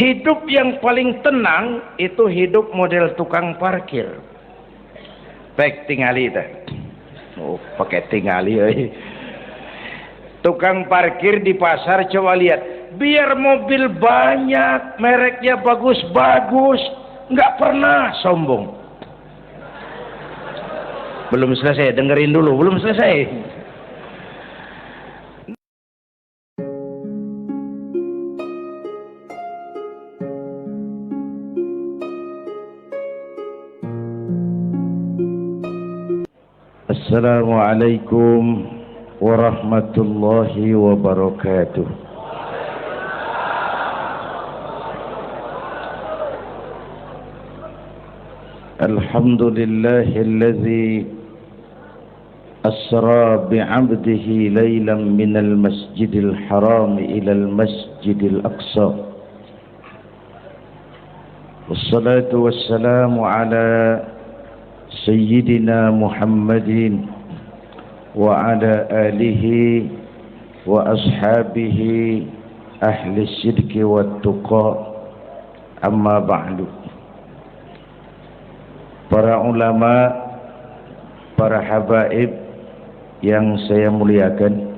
Hidup yang paling tenang itu hidup model tukang parkir. Baik tingali dah. Oh, pakai tingali. Tukang parkir di pasar, coba lihat. Biar mobil banyak, mereknya bagus-bagus, nggak pernah sombong. Belum selesai, dengerin dulu, belum selesai. Assalamualaikum warahmatullahi wabarakatuh. Alhamdulillahilladzi asra bi'abdihi laylan minal masjidil haram ilal masjidil aqsa. Wassalatu wassalamu ala Sayyidina Muhammadin wa ala alihi wa ashabihi ahli sidqi wa tuqa, amma ba'du. Para ulama, para habaib yang saya muliakan,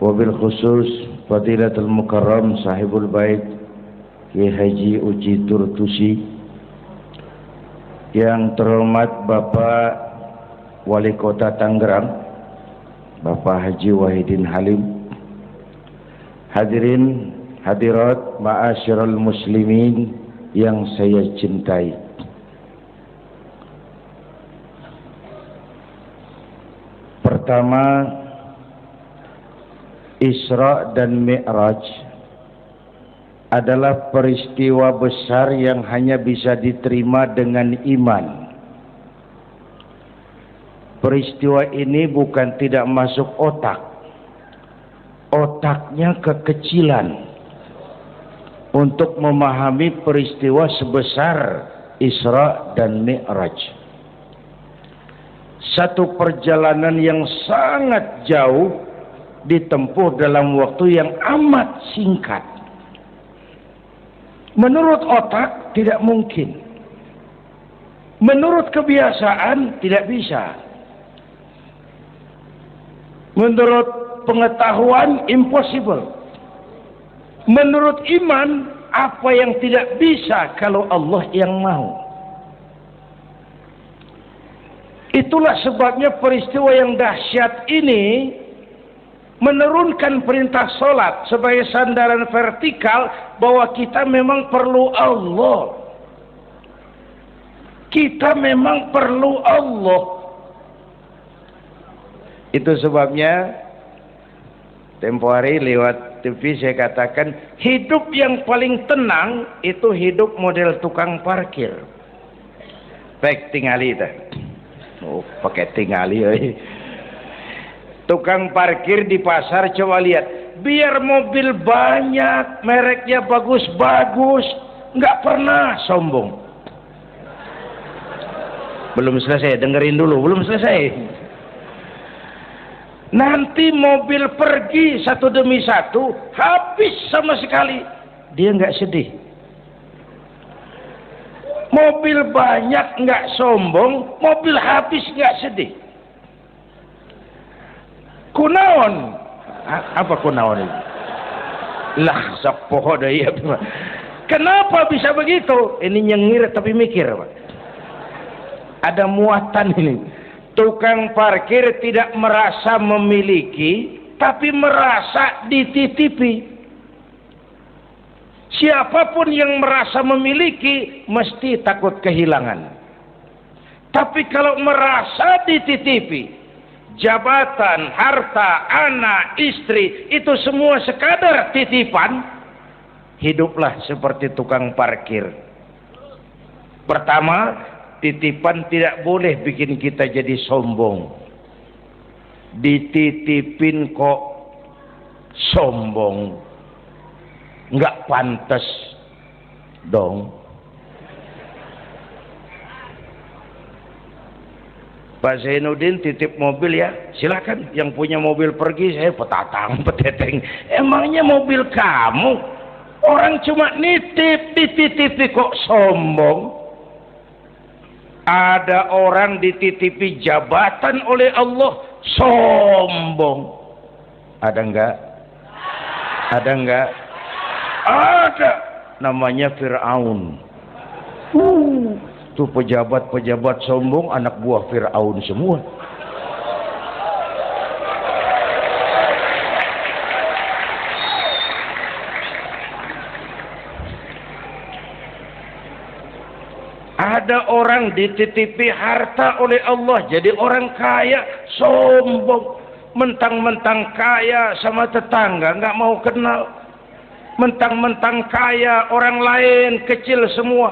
wabil khusus Fadilatul Mukarram Sahibul Bait Kiai Haji Uji Turtusi, yang terhormat Bapak Wali Kota Tangerang, Bapak Haji Wahidin Halim, hadirin hadirat ma'asyiral muslimin yang saya cintai. Pertama, Isra dan Mi'raj adalah peristiwa besar yang hanya bisa diterima dengan iman. Peristiwa ini bukan tidak masuk otak. Otaknya kekecilan untuk memahami peristiwa sebesar Isra dan Mi'raj. Satu perjalanan yang sangat jauh ditempuh dalam waktu yang amat singkat. Menurut otak tidak mungkin. Menurut kebiasaan tidak bisa. Menurut pengetahuan impossible. Menurut iman, apa yang tidak bisa kalau Allah yang mau. Itulah sebabnya peristiwa yang dahsyat ini menurunkan perintah solat sebagai sandaran vertikal bahwa kita memang perlu Allah. Kita memang perlu Allah. Itu sebabnya tempo hari lewat TV saya katakan hidup yang paling tenang itu hidup model tukang parkir. Baik tingali dah. Oh, pakai tingali. Tukang parkir di pasar, coba lihat. Biar mobil banyak, mereknya bagus-bagus, nggak pernah sombong. Belum selesai, dengerin dulu, belum selesai. Nanti mobil pergi satu demi satu, habis sama sekali. Dia nggak sedih. Mobil banyak nggak sombong, mobil habis nggak sedih. Kunaon? Apa kunaon itu? Lah, sapoho daya. Kenapa bisa begitu? Ini nyengir tapi mikir, Pak. Ada muatan ini. Tukang parkir tidak merasa memiliki, tapi merasa dititipi. Siapapun yang merasa memiliki, mesti takut kehilangan. Tapi kalau merasa dititipi, jabatan, harta, anak, istri, itu semua sekadar titipan, hiduplah seperti tukang parkir. Pertama, titipan tidak boleh bikin kita jadi sombong. Dititipin kok sombong, nggak pantas dong. Pak Zainuddin titip mobil ya, silakan. Yang punya mobil pergi, saya petatang peteteng. Emangnya mobil kamu? Orang cuma nitip, dititipi kok sombong. Ada orang dititipi jabatan oleh Allah sombong. Ada enggak? Ada enggak? Ada. Namanya Fir'aun. Tuh pejabat-pejabat sombong anak buah Fir'aun semua. Ada orang dititipi harta oleh Allah jadi orang kaya sombong, mentang-mentang kaya sama tetangga nggak mau kenal, mentang-mentang kaya orang lain kecil semua,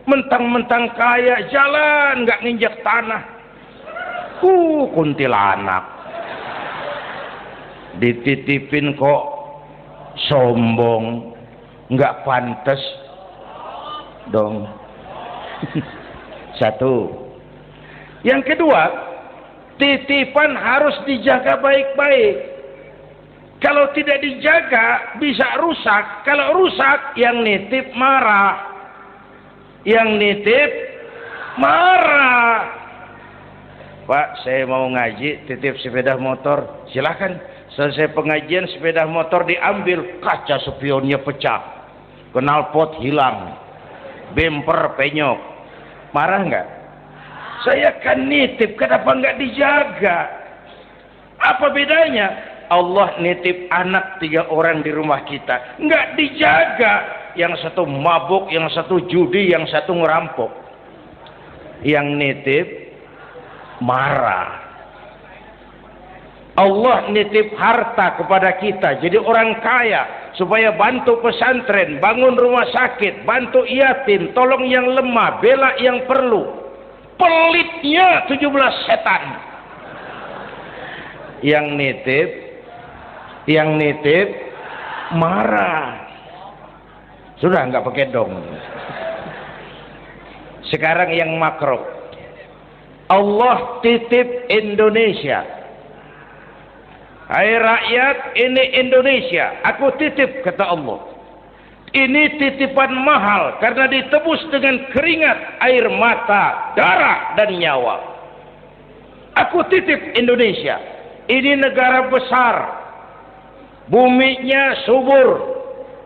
mentang-mentang kaya jalan nggak nginjak tanah. Kuntilanak dititipin kok sombong, nggak pantas dong. Satu. Yang kedua, titipan harus dijaga baik-baik. Kalau tidak dijaga bisa rusak. Kalau rusak yang nitip marah. Yang nitip marah. Pak, saya mau ngaji, titip sepeda motor. Silakan. Selesai pengajian sepeda motor diambil, kaca spionnya pecah, knalpot hilang, bemper penyok. Marah nggak? Saya kan nitip, kenapa nggak dijaga? Apa bedanya? Allah nitip anak 3 orang di rumah kita, nggak dijaga. Yang satu mabuk, yang satu judi, yang satu ngerampok. Yang nitip marah. Allah nitip harta kepada kita jadi orang kaya supaya bantu pesantren, bangun rumah sakit, bantu yatim, tolong yang lemah, bela yang perlu. Pelitnya 17 setan. Yang nitip marah. Sudah nggak pakai dong. Sekarang yang makro. Allah titip Indonesia. Hai rakyat, ini Indonesia, aku titip, kata Allah. Ini titipan mahal karena ditebus dengan keringat, air mata, darah dan nyawa. Aku titip Indonesia. Ini negara besar. Buminya subur.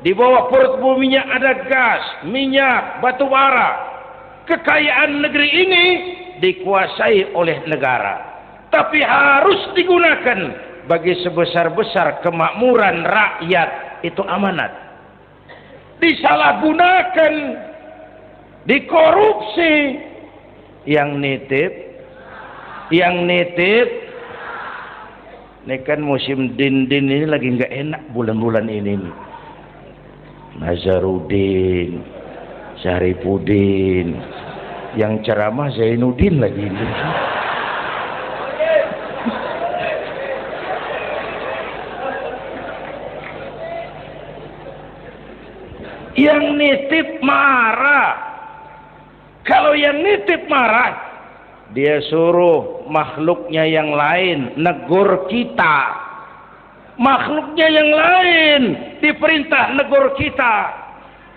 Di bawah perut buminya ada gas, minyak, batu bara. Kekayaan negeri ini dikuasai oleh negara. Tapi harus digunakan bagi sebesar-besar kemakmuran rakyat. Itu amanat. Disalahgunakan, dikorupsi. Yang nitip ini kan musim din ini lagi nggak enak bulan-bulan ini nih. Nazarudin, Syarifudin, yang ceramah Zainuddin lagi ini. Yang nitip marah. Kalau yang nitip marah, dia suruh makhluknya yang lain negur kita. Makhluknya yang lain diperintah negur kita.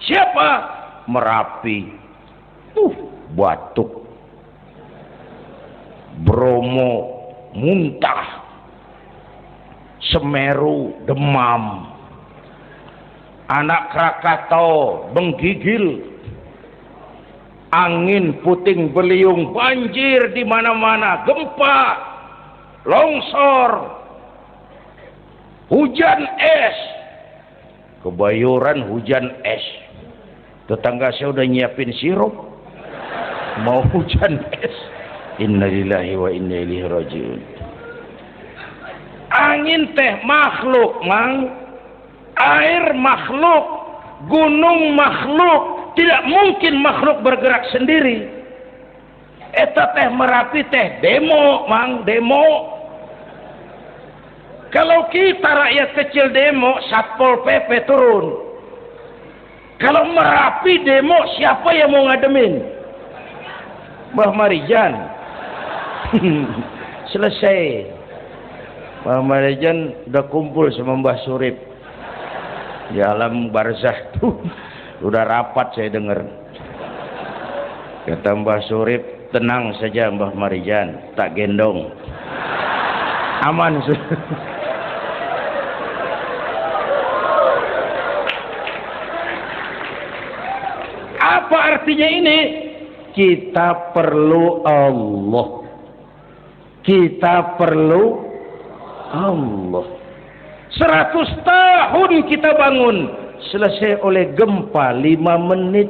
Siapa? Merapi, batuk, Bromo muntah, Semeru demam, Anak Krakatau menggigil, angin puting beliung, banjir di mana-mana, gempa, longsor, hujan es, Kebayoran hujan es. Tetangga saya udah nyiapin sirup, mau hujan es. Innalillahi wa inna ilaihi rajiun. Angin teh makhluk, mang. Air makhluk, gunung makhluk, tidak mungkin makhluk bergerak sendiri. Eta teh Merapi teh demo, mang, demo. Kalau kita rakyat kecil demo, Satpol PP turun. Kalau Merapi demo, siapa yang mau ngademin? Mbah Marijan. Selesai. Mbah Marijan udah kumpul sama Mbah Surip. di alam barzah tuh udah rapat saya dengar. Kata Mbah Surip, tenang saja Mbah Marijan, tak gendong, aman. Apa artinya ini? Kita perlu Allah, kita perlu Allah. 100 tahun kita bangun, selesai oleh gempa 5 menit.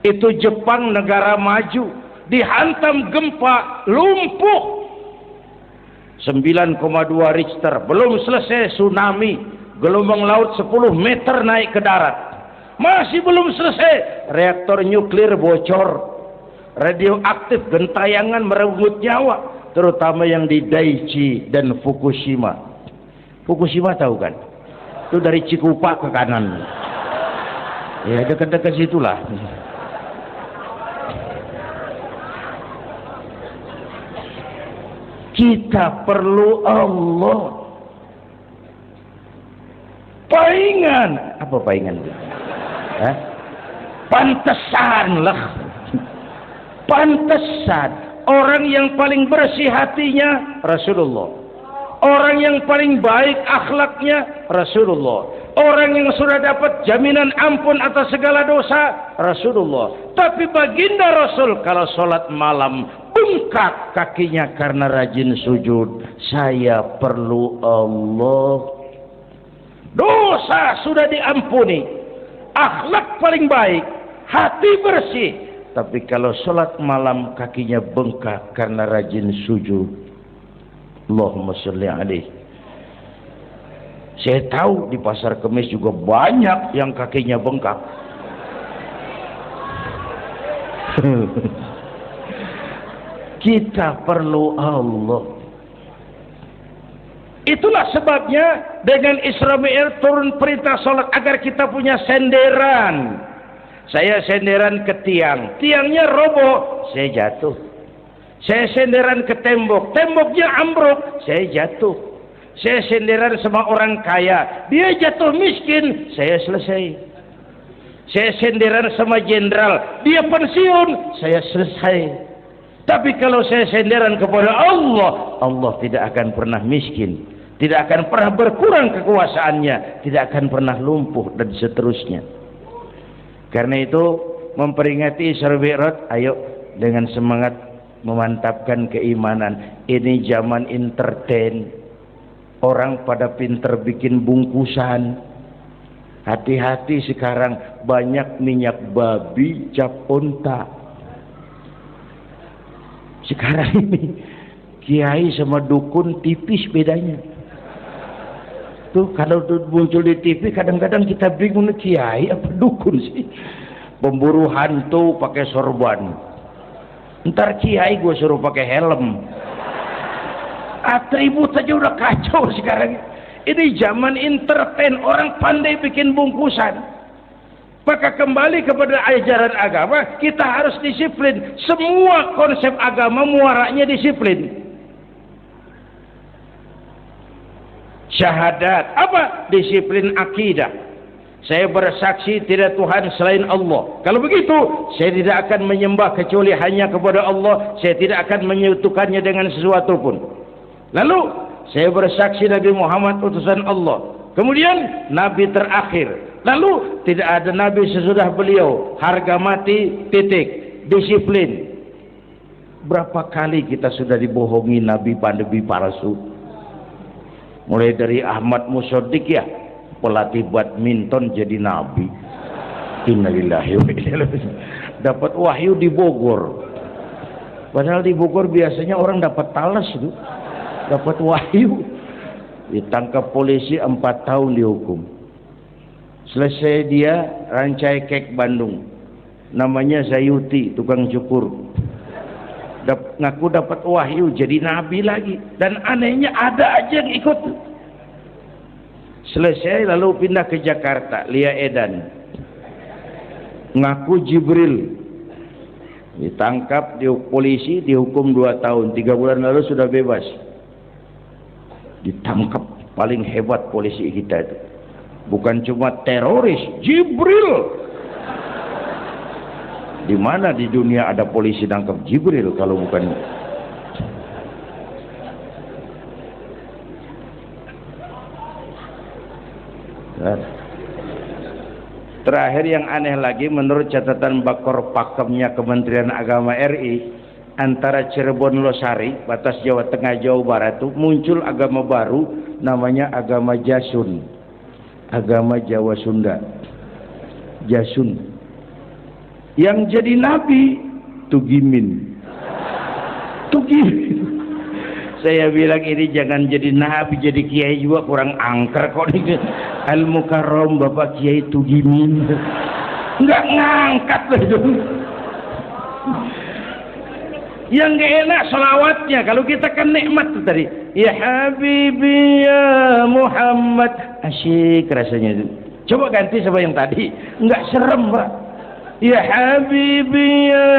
Itu Jepang, negara maju, dihantam gempa, lumpuh 9,2 Richter. Belum selesai tsunami, gelombang laut 10 meter naik ke darat. Masih belum selesai, reaktor nuklir bocor, radioaktif gentayangan merenggut nyawa, terutama yang di Daiichi dan Fukushima. Fukushima tahu kan? Itu dari Cikupa ke kanan. Ya dekat-dekat situlah. Kita perlu Allah. Paingan, apa paingan? Hah? Pantesan lah. Pantesan orang yang paling bersih hatinya Rasulullah. Orang yang paling baik akhlaknya Rasulullah. Orang yang sudah dapat jaminan ampun atas segala dosa Rasulullah. Tapi baginda Rasul kalau sholat malam bengkak kakinya karena rajin sujud. Saya perlu Allah. Dosa sudah diampuni, akhlak paling baik, hati bersih. Tapi kalau sholat malam kakinya bengkak karena rajin sujud. Allahumma sholli alaihi. Saya tahu di pasar Kemis juga banyak yang kakinya bengkak. Kita perlu Allah. Itulah sebabnya dengan Isra Mi'raj turun perintah sholat agar kita punya senderan. Saya senderan ke tiang, tiangnya roboh, saya jatuh. Saya senderan ke tembok, temboknya ambruk, saya jatuh. Saya senderan sama orang kaya, dia jatuh miskin, saya selesai. Saya senderan sama jenderal, dia pensiun, saya selesai. Tapi kalau saya senderan kepada Allah, Allah tidak akan pernah miskin, tidak akan pernah berkurang kekuasaannya, tidak akan pernah lumpuh dan seterusnya. Karena itu memperingati Isra Mi'raj, ayo dengan semangat memantapkan keimanan. Ini zaman entertain, orang pada pinter bikin bungkusan. Hati-hati sekarang banyak minyak babi cap unta. Sekarang ini kiai sama dukun tipis bedanya. Tuh kalau muncul di TV kadang-kadang kita bingung, kiai apa dukun sih? Pemburu hantu pakai sorban. Ntar kiai gue suruh pakai helm. Atribut aja udah kacau sekarang. Ini zaman entertain, orang pandai bikin bungkusan. Maka kembali kepada ajaran agama, kita harus disiplin. Semua konsep agama muaranya disiplin. Syahadat, apa? Disiplin akidah. Saya bersaksi tidak Tuhan selain Allah. Kalau begitu, saya tidak akan menyembah kecuali hanya kepada Allah. Saya tidak akan menyekutukannya dengan sesuatu pun. Lalu, saya bersaksi Nabi Muhammad utusan Allah. Kemudian, Nabi terakhir. Lalu, tidak ada Nabi sesudah beliau. Harga mati, titik. Disiplin. Berapa kali kita sudah dibohongi Nabi pandemi palsu? Mulai dari Ahmad Musodik ya, pelatih badminton jadi nabi. Innalillahi wa inna ilaihi raji'un. Dapat wahyu di Bogor. Padahal di Bogor biasanya orang dapat talas itu. Dapat wahyu. Ditangkap polisi 4 tahun dihukum. Selesai dia Rancai Kek Bandung. Namanya Zayuti, tukang cukur. Ngaku dapat wahyu jadi nabi lagi, dan anehnya ada aja yang ikut. Selesai lalu pindah ke Jakarta, Lia Edan ngaku Jibril, ditangkap di polisi, dihukum 2 tahun, 3 bulan lalu sudah bebas. Ditangkap, paling hebat polisi kita itu. Bukan cuma teroris, Jibril. Di mana di dunia ada polisi nangkep Jibril kalau bukan? Terakhir yang aneh lagi, menurut catatan Bakor Pakemnya Kementerian Agama RI, antara Cirebon Losari, batas Jawa Tengah Jawa Barat itu muncul agama baru namanya agama Jasun, agama Jawa Sunda, Jasun. Yang jadi nabi Tugimin. Tugimin. Saya bilang ini jangan jadi nabi, jadi kiai juga kurang angker kok nih. Al-Mukarram Bapak Kiai Tugimin. Enggak ngangkat loh itu. Yang gak enak selawatnya. Kalau kita kan nikmat tuh tadi. Ya Habibi ya Muhammad. Asyik rasanya itu. Coba ganti sama yang tadi. Enggak serem, Pak. Ya Habibi ya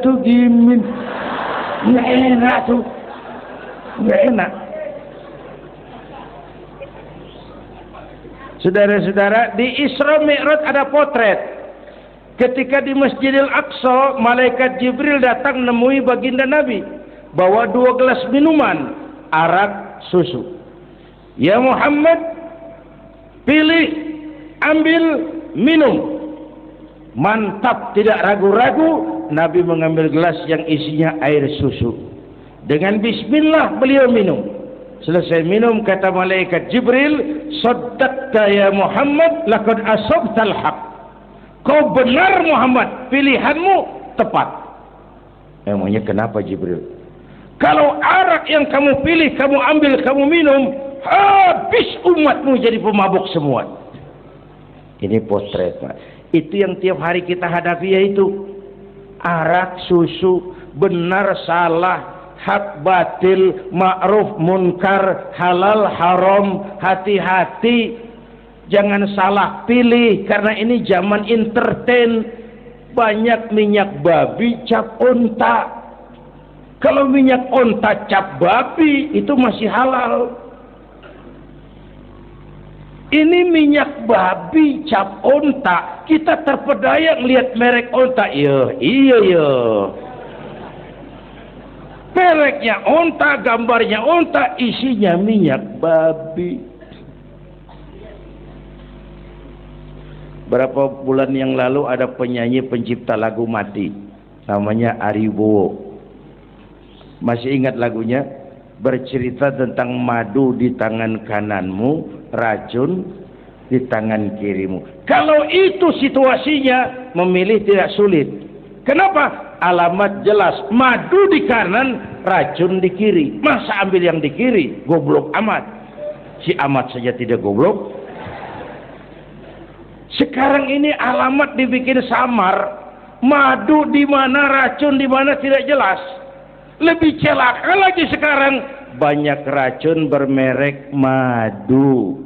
Tugimin. Enggak enak tuh. Enggak enak. Saudara-saudara, di Isra Mi'raj ada potret. Ketika di Masjidil Aqsa, malaikat Jibril datang menemui baginda Nabi, bawa 2 gelas minuman, arak, susu. Ya Muhammad, pilih, ambil, minum. Mantap, tidak ragu-ragu. Nabi mengambil gelas yang isinya air susu. Dengan bismillah beliau minum. Selesai minum, kata malaikat Jibril, saddaqta ya Muhammad, laqad asabtal haq. Kau benar Muhammad, pilihanmu tepat. Emangnya kenapa Jibril? Kalau arak yang kamu pilih, kamu ambil, kamu minum, habis umatmu jadi pemabuk semua. Ini potret, Pak. Itu yang tiap hari kita hadapi, yaitu arak, susu, benar, salah, hak, batil, ma'ruf, munkar, halal, haram. Hati-hati, jangan salah pilih, karena ini zaman entertain. Banyak minyak babi cap onta. Kalau minyak onta cap babi itu masih halal. Ini minyak babi cap onta, kita terpedaya lihat merek onta. Iya. Mereknya onta, gambarnya onta, isinya minyak babi. Berapa bulan yang lalu ada penyanyi pencipta lagu mati, namanya Ari Bowo. Masih ingat lagunya? Bercerita tentang madu di tangan kananmu, racun di tangan kirimu. Kalau itu situasinya, memilih tidak sulit. Kenapa? Alamat jelas, madu di kanan, racun di kiri. Masa ambil yang di kiri? Goblok amat. Si amat saja tidak goblok. Sekarang ini alamat dibikin samar. Madu di mana, racun di mana tidak jelas. Lebih celaka lagi sekarang, banyak racun bermerek madu.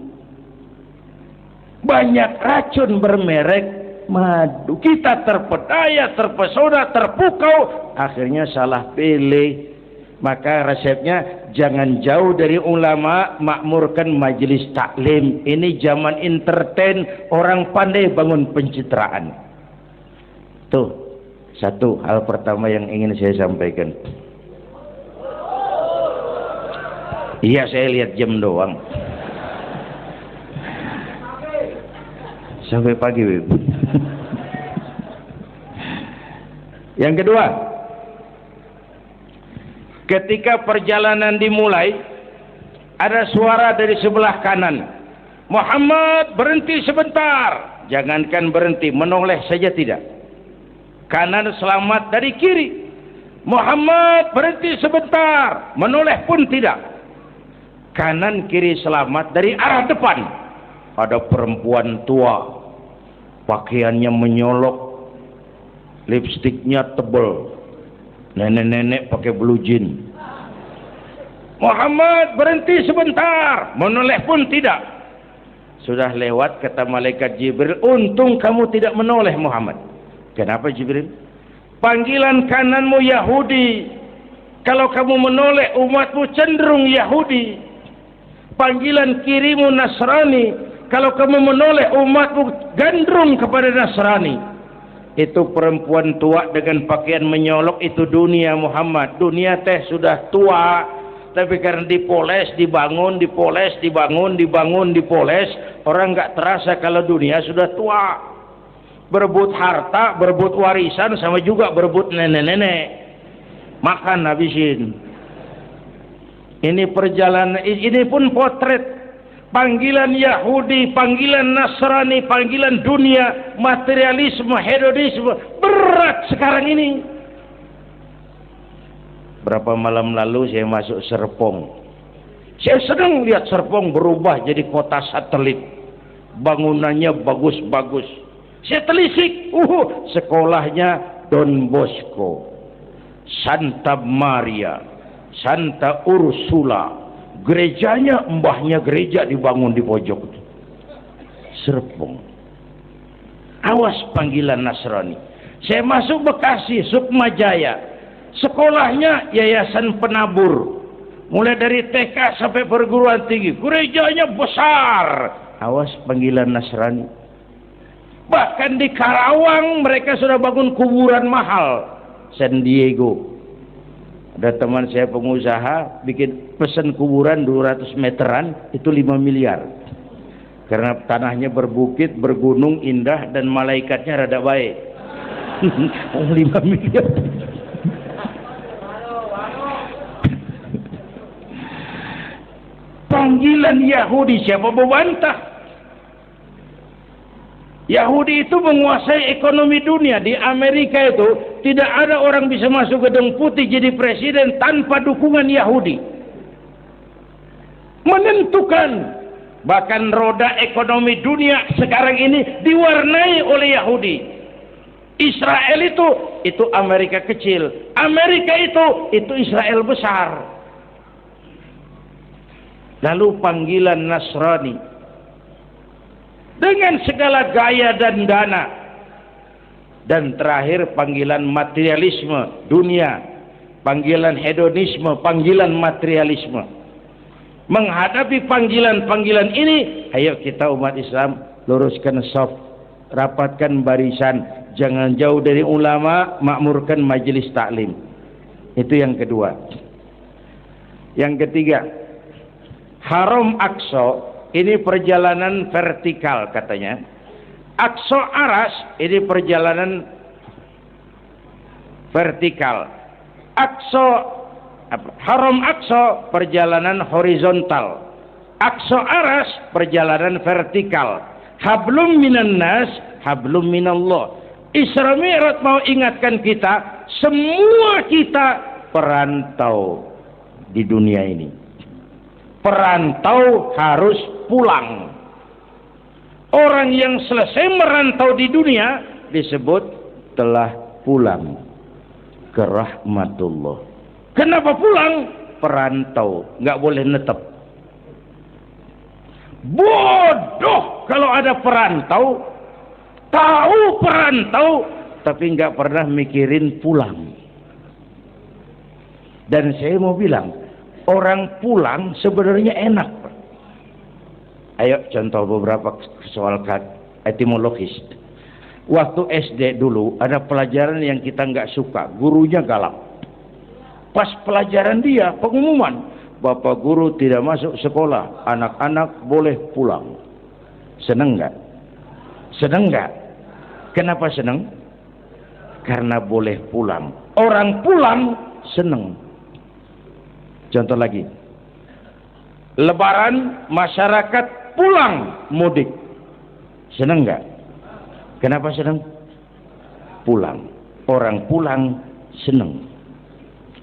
Banyak racun bermerek madu. Kita terpedaya, terpesona, terpukau, akhirnya salah pilih. Maka resepnya jangan jauh dari ulama, makmurkan majelis taklim. Ini zaman entertain, orang pandai bangun pencitraan. Tuh, satu hal pertama yang ingin saya sampaikan. Iya, saya lihat jam doang. Sampai pagi, Beb. Yang kedua, ketika perjalanan dimulai, ada suara dari sebelah kanan. Muhammad, berhenti sebentar. Jangankan berhenti, menoleh saja tidak. Kanan selamat dari kiri. Muhammad, berhenti sebentar. Menoleh pun tidak. Kanan kiri selamat dari arah depan. Ada perempuan tua, pakaiannya menyolok, lipstiknya tebal, nenek-nenek pakai blue jean. Muhammad, berhenti sebentar. Menoleh pun tidak. Sudah lewat, kata malaikat Jibril, untung kamu tidak menoleh Muhammad. Kenapa Jibril? Panggilan kananmu Yahudi. Kalau kamu menoleh, umatmu cenderung Yahudi. Panggilan kirimu Nasrani. kalau kamu menoleh umatmu gandrung kepada Nasrani. Itu perempuan tua dengan pakaian menyolok, itu dunia Muhammad. Dunia teh sudah tua, tapi karena dipoles, dibangun, dipoles, dibangun, dibangun, dipoles, orang nggak terasa kalau dunia sudah tua. Berebut harta, berebut warisan, sama juga berebut nenek-nenek. Makan habisin. Ini perjalanan, ini pun potret. Panggilan Yahudi, panggilan Nasrani, panggilan dunia, materialisme, hedonisme, berat sekarang ini. Berapa malam lalu saya masuk Serpong. Saya sedang lihat Serpong berubah jadi kota satelit. Bangunannya bagus-bagus. Saya telisik, sekolahnya Don Bosco, Santa Maria, Santa Ursula. Gerejanya, mbahnya gereja dibangun di pojok Serpong. Awas panggilan Nasrani. Saya masuk Bekasi, Sukmajaya. Sekolahnya Yayasan Penabur. Mulai dari TK sampai perguruan tinggi. Gerejanya besar. Awas panggilan Nasrani. Bahkan di Karawang mereka sudah bangun kuburan mahal. San Diego. Ada teman saya pengusaha bikin pesen kuburan 200 meteran, itu 5 miliar. Karena tanahnya berbukit, bergunung, indah, dan malaikatnya rada baik. 5 miliar. Panggilan Yahudi, siapa membantah? Yahudi itu menguasai ekonomi dunia. Di Amerika itu tidak ada orang bisa masuk Gedung Putih jadi presiden tanpa dukungan Yahudi. Menentukan. Bahkan roda ekonomi dunia sekarang ini diwarnai oleh Yahudi. Israel itu Amerika kecil. Amerika itu Israel besar. Lalu panggilan Nasrani. Dengan segala gaya dan dana. Dan terakhir panggilan materialisme dunia. Panggilan hedonisme, panggilan materialisme. Menghadapi panggilan-panggilan ini, ayo kita umat Islam luruskan saf, rapatkan barisan, jangan jauh dari ulama, makmurkan majelis taklim. Itu yang kedua. Yang ketiga, Haram Aqsa. Ini perjalanan vertikal katanya. Aqsa Aras ini perjalanan vertikal. Haram Aqsa perjalanan horizontal. Aqsa Aras perjalanan vertikal. Hablum minan nas, hablum minallah. Isra Mi'raj mau ingatkan kita, semua kita perantau di dunia ini. Perantau harus pulang. Orang yang selesai merantau di dunia disebut telah pulang ke rahmatullah. Kenapa pulang? Perantau, nggak boleh netep. Bodoh kalau ada perantau, tahu perantau, tapi nggak pernah mikirin pulang. Dan saya mau bilang, orang pulang sebenarnya enak. Ayo contoh beberapa soal etimologis. Waktu SD dulu ada pelajaran yang kita nggak suka, gurunya galak. Pas pelajaran dia pengumuman, Bapak guru tidak masuk sekolah, anak-anak boleh pulang. Seneng nggak? Seneng nggak? Kenapa seneng? Karena boleh pulang. Orang pulang seneng. Contoh lagi, Lebaran masyarakat pulang mudik, seneng nggak? Kenapa seneng? Pulang. Orang pulang seneng.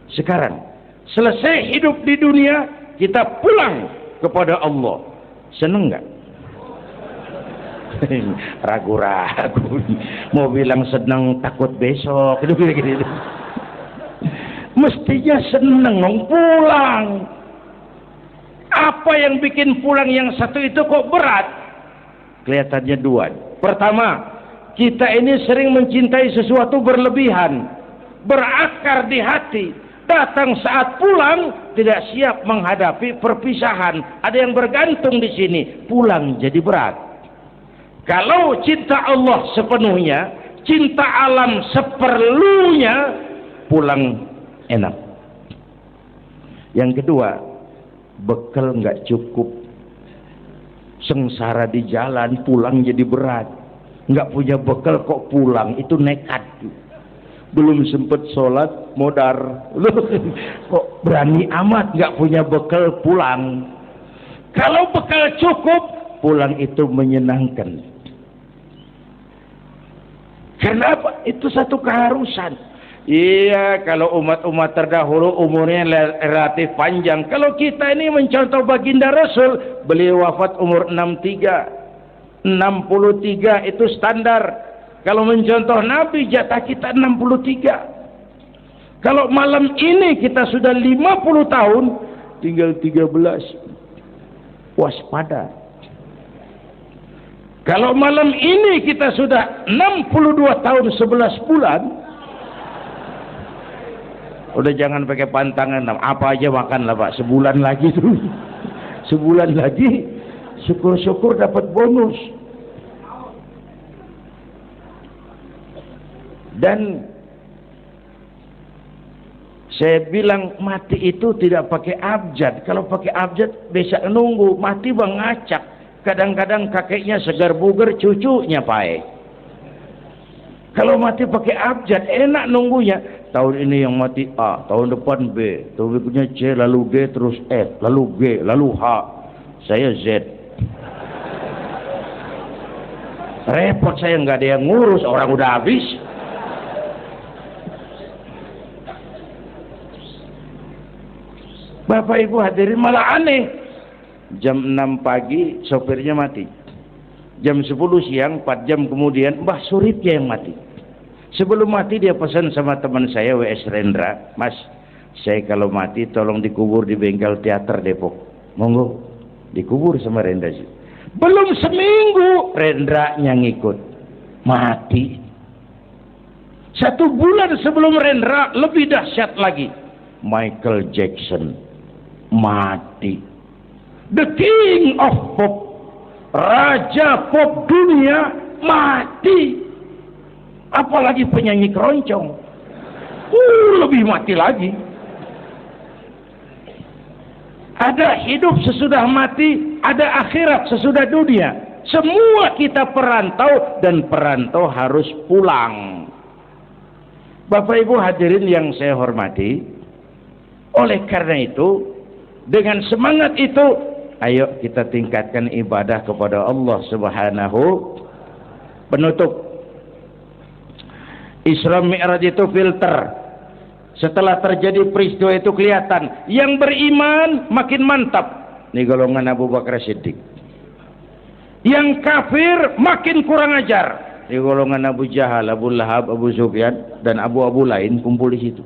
Sekarang selesai hidup di dunia, kita pulang kepada Allah, seneng nggak? Ragu-ragu, mau bilang seneng takut besok, gitu. Mestinya seneng pulang. Apa yang bikin pulang yang satu itu kok berat? Kelihatannya dua. Pertama, kita ini sering mencintai sesuatu berlebihan, berakar di hati. datang saat pulang tidak siap menghadapi perpisahan. Ada yang bergantung di sini, pulang jadi berat. Kalau cinta Allah sepenuhnya, cinta alam seperlunya, pulang enak. Yang kedua, bekal nggak cukup, sengsara di jalan, pulang jadi berat. Nggak punya bekal kok pulang, itu nekat. Belum sempet sholat modar, kok berani amat nggak punya bekal pulang. Kalau bekal cukup, pulang itu menyenangkan. Kenapa? Itu satu keharusan. Iya, kalau umat-umat terdahulu umurnya relatif panjang. Kalau kita ini mencontoh baginda Rasul, beliau wafat umur 63. 63 itu standar. Kalau mencontoh Nabi, jatah kita 63. Kalau malam ini kita sudah 50 tahun, tinggal 13. Waspada. Kalau malam ini kita sudah 62 tahun 11 bulan, udah jangan pakai pantangan, apa aja makanlah Pak, sebulan lagi tuh. Sebulan lagi, syukur-syukur dapat bonus. Dan saya bilang mati itu tidak pakai abjad. Kalau pakai abjad bisa nunggu, mati bang ngacak. Kadang-kadang kakeknya segar bugar, cucunya pae. Kalau mati pakai abjad enak nunggunya. Tahun ini yang mati A, tahun depan B, tahun berikutnya C, lalu D, terus F, lalu G, lalu H. Saya Z. Repot saya, nggak ada yang ngurus, orang udah habis. Bapak Ibu hadirin, malah aneh. Jam 6 pagi sopirnya mati. Jam 10 siang, 4 jam kemudian Mbah Suripnya yang mati. Sebelum mati dia pesan sama teman saya W.S. Rendra, Mas, saya kalau mati tolong dikubur di bengkel teater Depok. Monggo, dikubur sama Rendra. Belum seminggu Rendra yang ngikut, mati. 1 bulan sebelum Rendra, lebih dahsyat lagi, Michael Jackson mati. The King of Pop, Raja Pop dunia, mati. Apalagi penyanyi keroncong, lebih mati lagi. Ada hidup sesudah mati, ada akhirat sesudah dunia. Semua kita perantau, dan perantau harus pulang. Bapak Ibu hadirin yang saya hormati, oleh karena itu, dengan semangat itu, ayo kita tingkatkan ibadah kepada Allah Subhanahu. Penutup, Isra Mi'raj itu filter. Setelah terjadi peristiwa itu kelihatan, yang beriman makin mantap. Ini golongan Abu Bakar Siddiq. Yang kafir makin kurang ajar. Ini golongan Abu Jahal, Abu Lahab, Abu Sufyan, dan abu-abu lain kumpul di situ.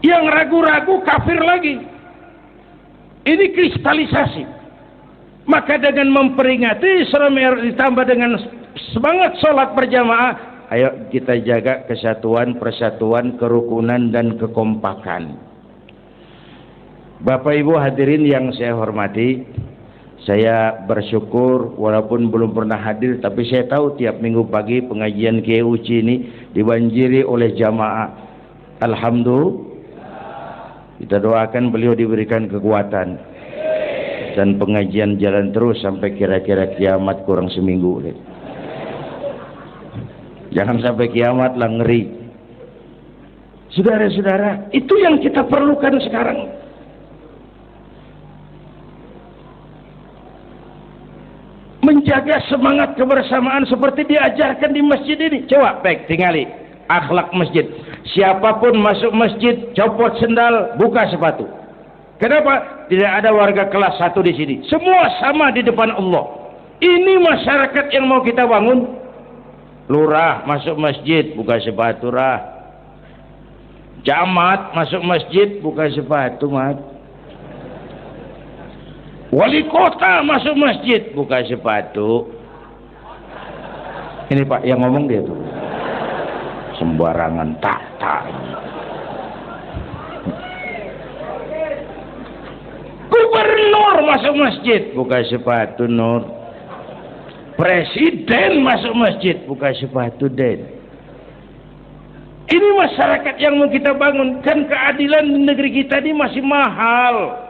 Yang ragu-ragu kafir lagi. Ini kristalisasi. Maka dengan memperingati Isra Mi'raj ditambah dengan semangat sholat berjamaah, ayo kita jaga kesatuan, persatuan, kerukunan, dan kekompakan. Bapak Ibu hadirin yang saya hormati, saya bersyukur walaupun belum pernah hadir, tapi saya tahu tiap minggu pagi pengajian Kiai Uci ini dibanjiri oleh jamaah. Alhamdulillah. Kita doakan beliau diberikan kekuatan dan pengajian jalan terus sampai kira-kira kiamat, kurang seminggu. Jangan sampai kiamat lah, ngeri. Saudara-saudara, itu yang kita perlukan sekarang. Menjaga semangat kebersamaan seperti diajarkan di masjid ini. Coba baik tingali akhlak masjid. Siapapun masuk masjid, copot sendal, buka sepatu. Kenapa? Tidak ada warga kelas 1 di sini. Semua sama di depan Allah. Ini masyarakat yang mau kita bangun. Lurah masuk masjid, buka sepatu, rah. Camat masuk masjid, buka sepatu, mat. Wali kota masuk masjid, buka sepatu. Ini Pak yang ngomong dia tuh. sembarangan tak. Gubernur masuk masjid buka sepatu Nur. Presiden masuk masjid buka sepatu Den. Ini masyarakat yang mau kita bangun. Kan keadilan di negeri kita ini masih mahal.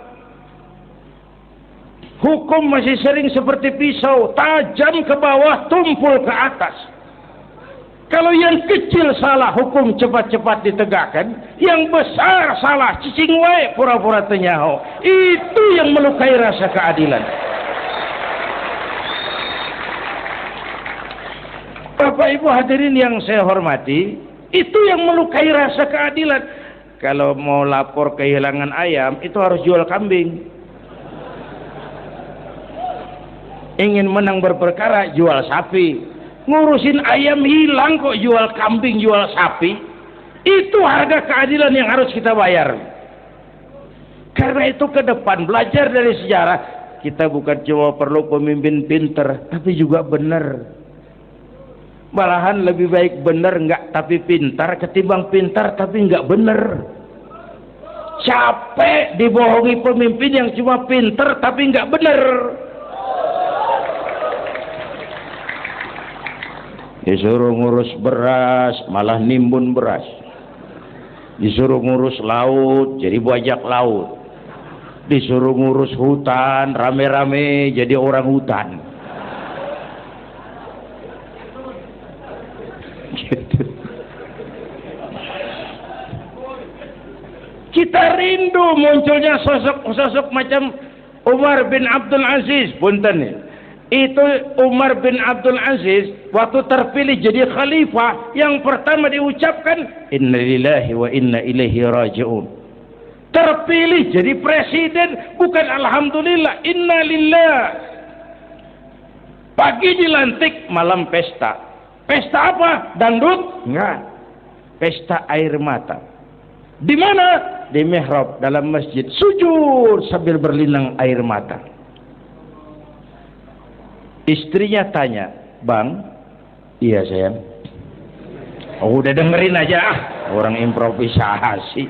Hukum masih sering seperti pisau, tajam ke bawah, tumpul ke atas. Kalau yang kecil salah, hukum cepat-cepat ditegakkan. Yang besar salah, cicing wae pura-pura tenyaho. Itu yang melukai rasa keadilan. Bapak Ibu hadirin yang saya hormati, itu yang melukai rasa keadilan. Kalau mau lapor kehilangan ayam, itu harus jual kambing. Ingin menang berperkara, jual sapi. Ngurusin ayam hilang kok jual kambing, jual sapi. Itu harga keadilan yang harus kita bayar. Karena itu ke depan, belajar dari sejarah. Kita bukan cuma perlu pemimpin pinter, tapi juga benar. Malahan lebih baik benar enggak tapi pintar, ketimbang pintar tapi enggak benar. Capek dibohongi pemimpin yang cuma pintar tapi enggak benar. Disuruh ngurus beras, malah nimbun beras. Disuruh ngurus laut, jadi bajak laut. Disuruh ngurus hutan, rame-rame jadi orang hutan. Gitu. Kita rindu munculnya sosok-sosok macam Umar bin Abdul Aziz. Punten nih. Itu Umar bin Abdul Aziz waktu terpilih jadi khalifah, yang pertama diucapkan innalillahi wa inna ilaihi raji'un. Terpilih jadi presiden bukan alhamdulillah, innalillah. Pagi dilantik, malam pesta. Pesta apa? Dangdut? Enggak. Pesta air mata. Di mana? Di mihrab dalam masjid, sujud sambil berlinang air mata. Istrinya tanya, "Bang?" "Iya sayang." "Oh, udah dengerin aja, orang improvisasi."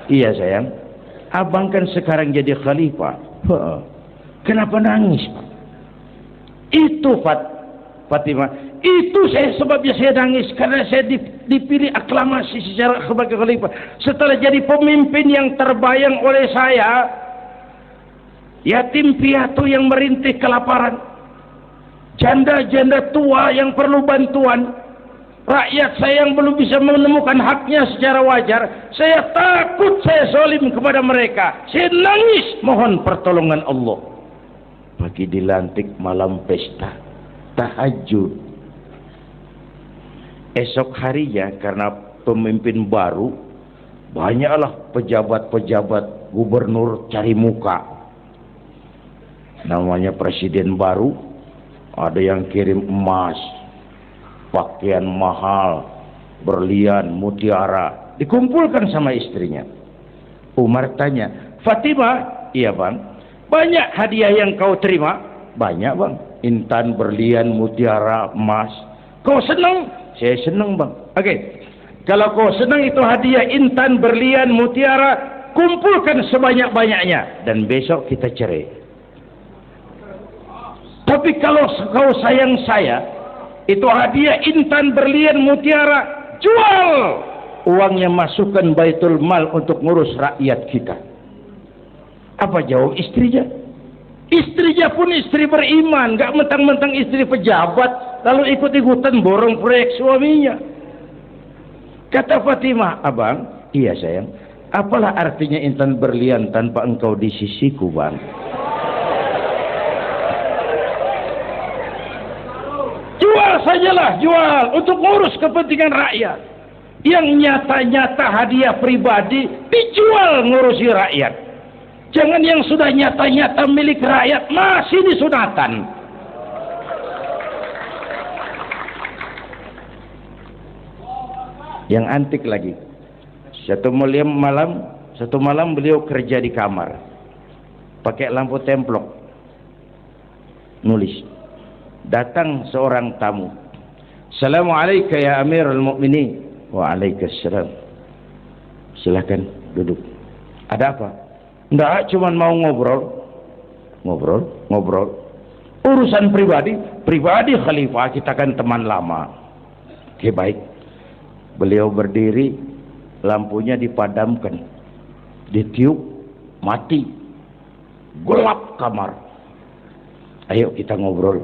"Iya sayang, abang kan sekarang jadi khalifah." "Kenapa nangis, Pak?" "Itu Fatimah, itu sebabnya saya nangis karena saya dipilih aklamasi secara sebagai khalifah. Setelah jadi pemimpin yang terbayang oleh saya, yatim piatu yang merintih kelaparan, janda-janda tua yang perlu bantuan, rakyat saya yang belum bisa menemukan haknya secara wajar, saya takut saya zalim kepada mereka. Saya nangis mohon pertolongan Allah." Pagi dilantik, malam pesta, tahajud. Esok harinya karena pemimpin baru, banyaklah pejabat-pejabat gubernur cari muka. Namanya presiden baru, ada yang kirim emas, pakaian mahal, berlian, mutiara, dikumpulkan sama istrinya. Umar tanya, "Fatimah?" "Iya bang." "Banyak hadiah yang kau terima?" "Banyak bang, intan, berlian, mutiara, emas." "Kau senang?" "Saya senang bang." "Oke, kalau kau senang itu hadiah intan, berlian, mutiara, kumpulkan sebanyak-banyaknya dan besok kita cerai. Tapi kalau kau sayang saya, itu hadiah intan, berlian, mutiara, jual. Uangnya masukkan baitul mal untuk ngurus rakyat kita." Apa jawab istrinya? Istrinya pun istri beriman, gak mentang-mentang istri pejabat lalu ikut-ikutan borong proyek suaminya. Kata Fatimah, "Abang?" "Iya sayang." "Apalah artinya intan berlian tanpa engkau di sisiku bang?" Jual sajalah, jual untuk ngurus kepentingan rakyat. Yang nyata-nyata hadiah pribadi dijual ngurusi rakyat. Jangan yang sudah nyata-nyata milik rakyat masih disunatan. Yang antik lagi, satu malam beliau kerja di kamar, pakai lampu templok, nulis. Datang seorang tamu, Assalamualaikum ya Amirul Mukminin. Waalaikumsalam. Silakan duduk. Ada apa? Enggak, cuman mau ngobrol. Urusan pribadi khalifah, kita kan teman lama. Oke, baik. Beliau berdiri, lampunya dipadamkan, ditiup, mati, gelap kamar. Ayo kita ngobrol.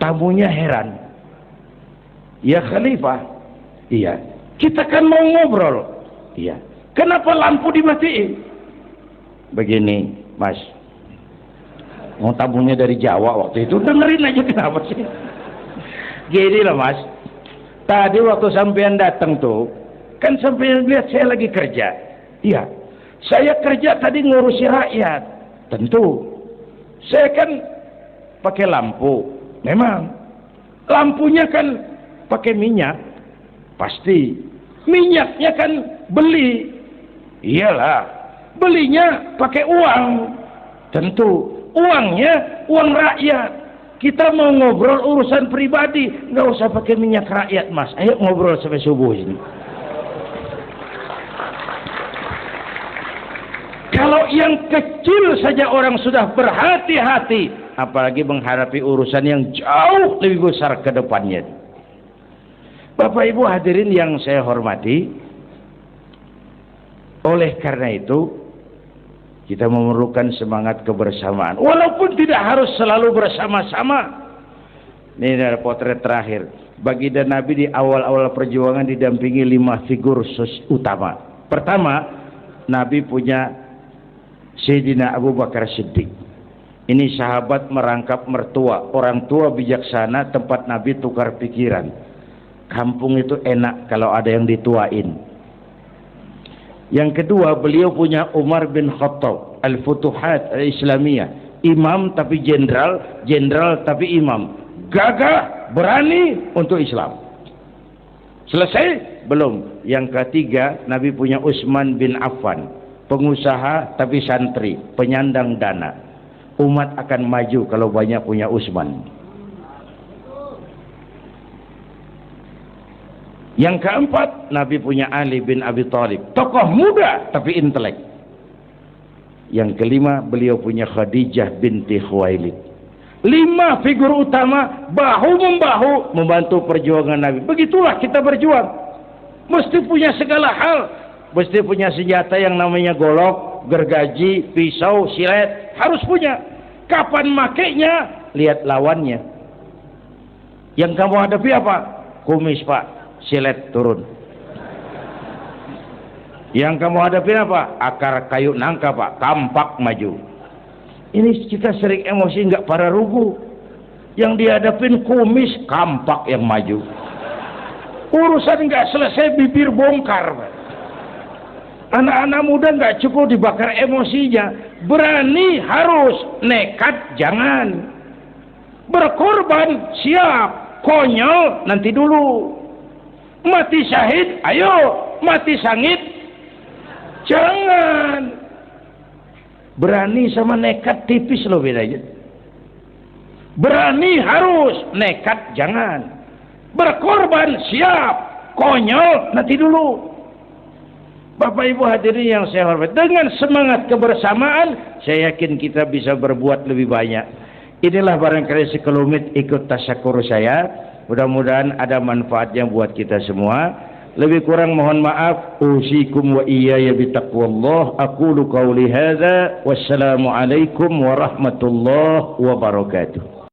Tamunya heran. Ya khalifah. Iya. Kita kan mau ngobrol. Iya. Kenapa lampu dimatiin? Begini, Mas. Mau tamunya dari Jawa waktu itu, dengerin aja kenapa sih? Gini lah Mas. Tadi waktu sampean datang tuh, kan sampean lihat saya lagi kerja. Iya. Saya kerja tadi ngurusi rakyat. Tentu. Saya kan pakai lampu. Memang. Lampunya kan pakai minyak. Pasti. Minyaknya kan beli. Iyalah. Belinya pakai uang. Tentu. Uangnya uang rakyat. Kita mau ngobrol urusan pribadi, nggak usah pakai minyak rakyat, Mas. Ayo ngobrol sampai subuh ini. Kalau yang kecil saja orang sudah berhati-hati, apalagi menghadapi urusan yang jauh lebih besar ke depannya. Bapak Ibu hadirin yang saya hormati, oleh karena itu kita memerlukan semangat kebersamaan. Walaupun tidak harus selalu bersama-sama. Ini adalah potret terakhir. Baginda Nabi di awal-awal perjuangan didampingi 5 figur utama. Pertama, Nabi punya Sayyidina Abu Bakar Siddiq. Ini sahabat merangkap mertua. Orang tua bijaksana, tempat Nabi tukar pikiran. Kampung itu enak kalau ada yang dituain. Yang kedua, beliau punya Umar bin Khattab, Al-Futuhat Al-Islamiyah. Imam tapi jenderal, jenderal tapi imam. Gagah, berani untuk Islam. Selesai? Belum. Yang ketiga, Nabi punya Utsman bin Affan. Pengusaha tapi santri, penyandang dana. Umat akan maju kalau banyak punya Utsman. Yang keempat, Nabi punya Ali bin Abi Thalib, tokoh muda tapi intelek. Yang kelima, beliau punya Khadijah binti Khuwailid. 5 figur utama bahu-membahu membantu perjuangan Nabi. Begitulah kita berjuang. Mesti punya segala hal. Mesti punya senjata yang namanya golok, gergaji, pisau, silet. Harus punya. Kapan makainya? Lihat lawannya. Yang kamu hadapi apa? Kumis, Pak. Silet turun. Yang kamu hadapi apa? Akar kayu nangka, Pak. Kampak maju. Ini kita sering emosi nggak para rugu. Yang dihadapin kumis, kampak yang maju. Urusan nggak selesai, bibir bongkar, Pak. Anak-anak muda nggak cukup dibakar emosinya. Berani harus, nekat jangan. Berkorban siap, konyol nanti dulu. Mati syahid, ayo. Mati sangit, jangan. Berani sama nekat tipis loh bedanya. Berani harus, nekat jangan. Berkorban siap, konyol nanti dulu. Bapak Ibu hadirin yang saya hormati, dengan semangat kebersamaan, saya yakin kita bisa berbuat lebih banyak. Inilah barangkali sekelumit ikut tasyakur saya. Mudah-mudahan ada manfaatnya buat kita semua. Lebih kurang mohon maaf. Usikum wa iyaya bitaqwallah. Aqulu qawli hadza. Wassalamualaikum warahmatullahi wabarakatuh.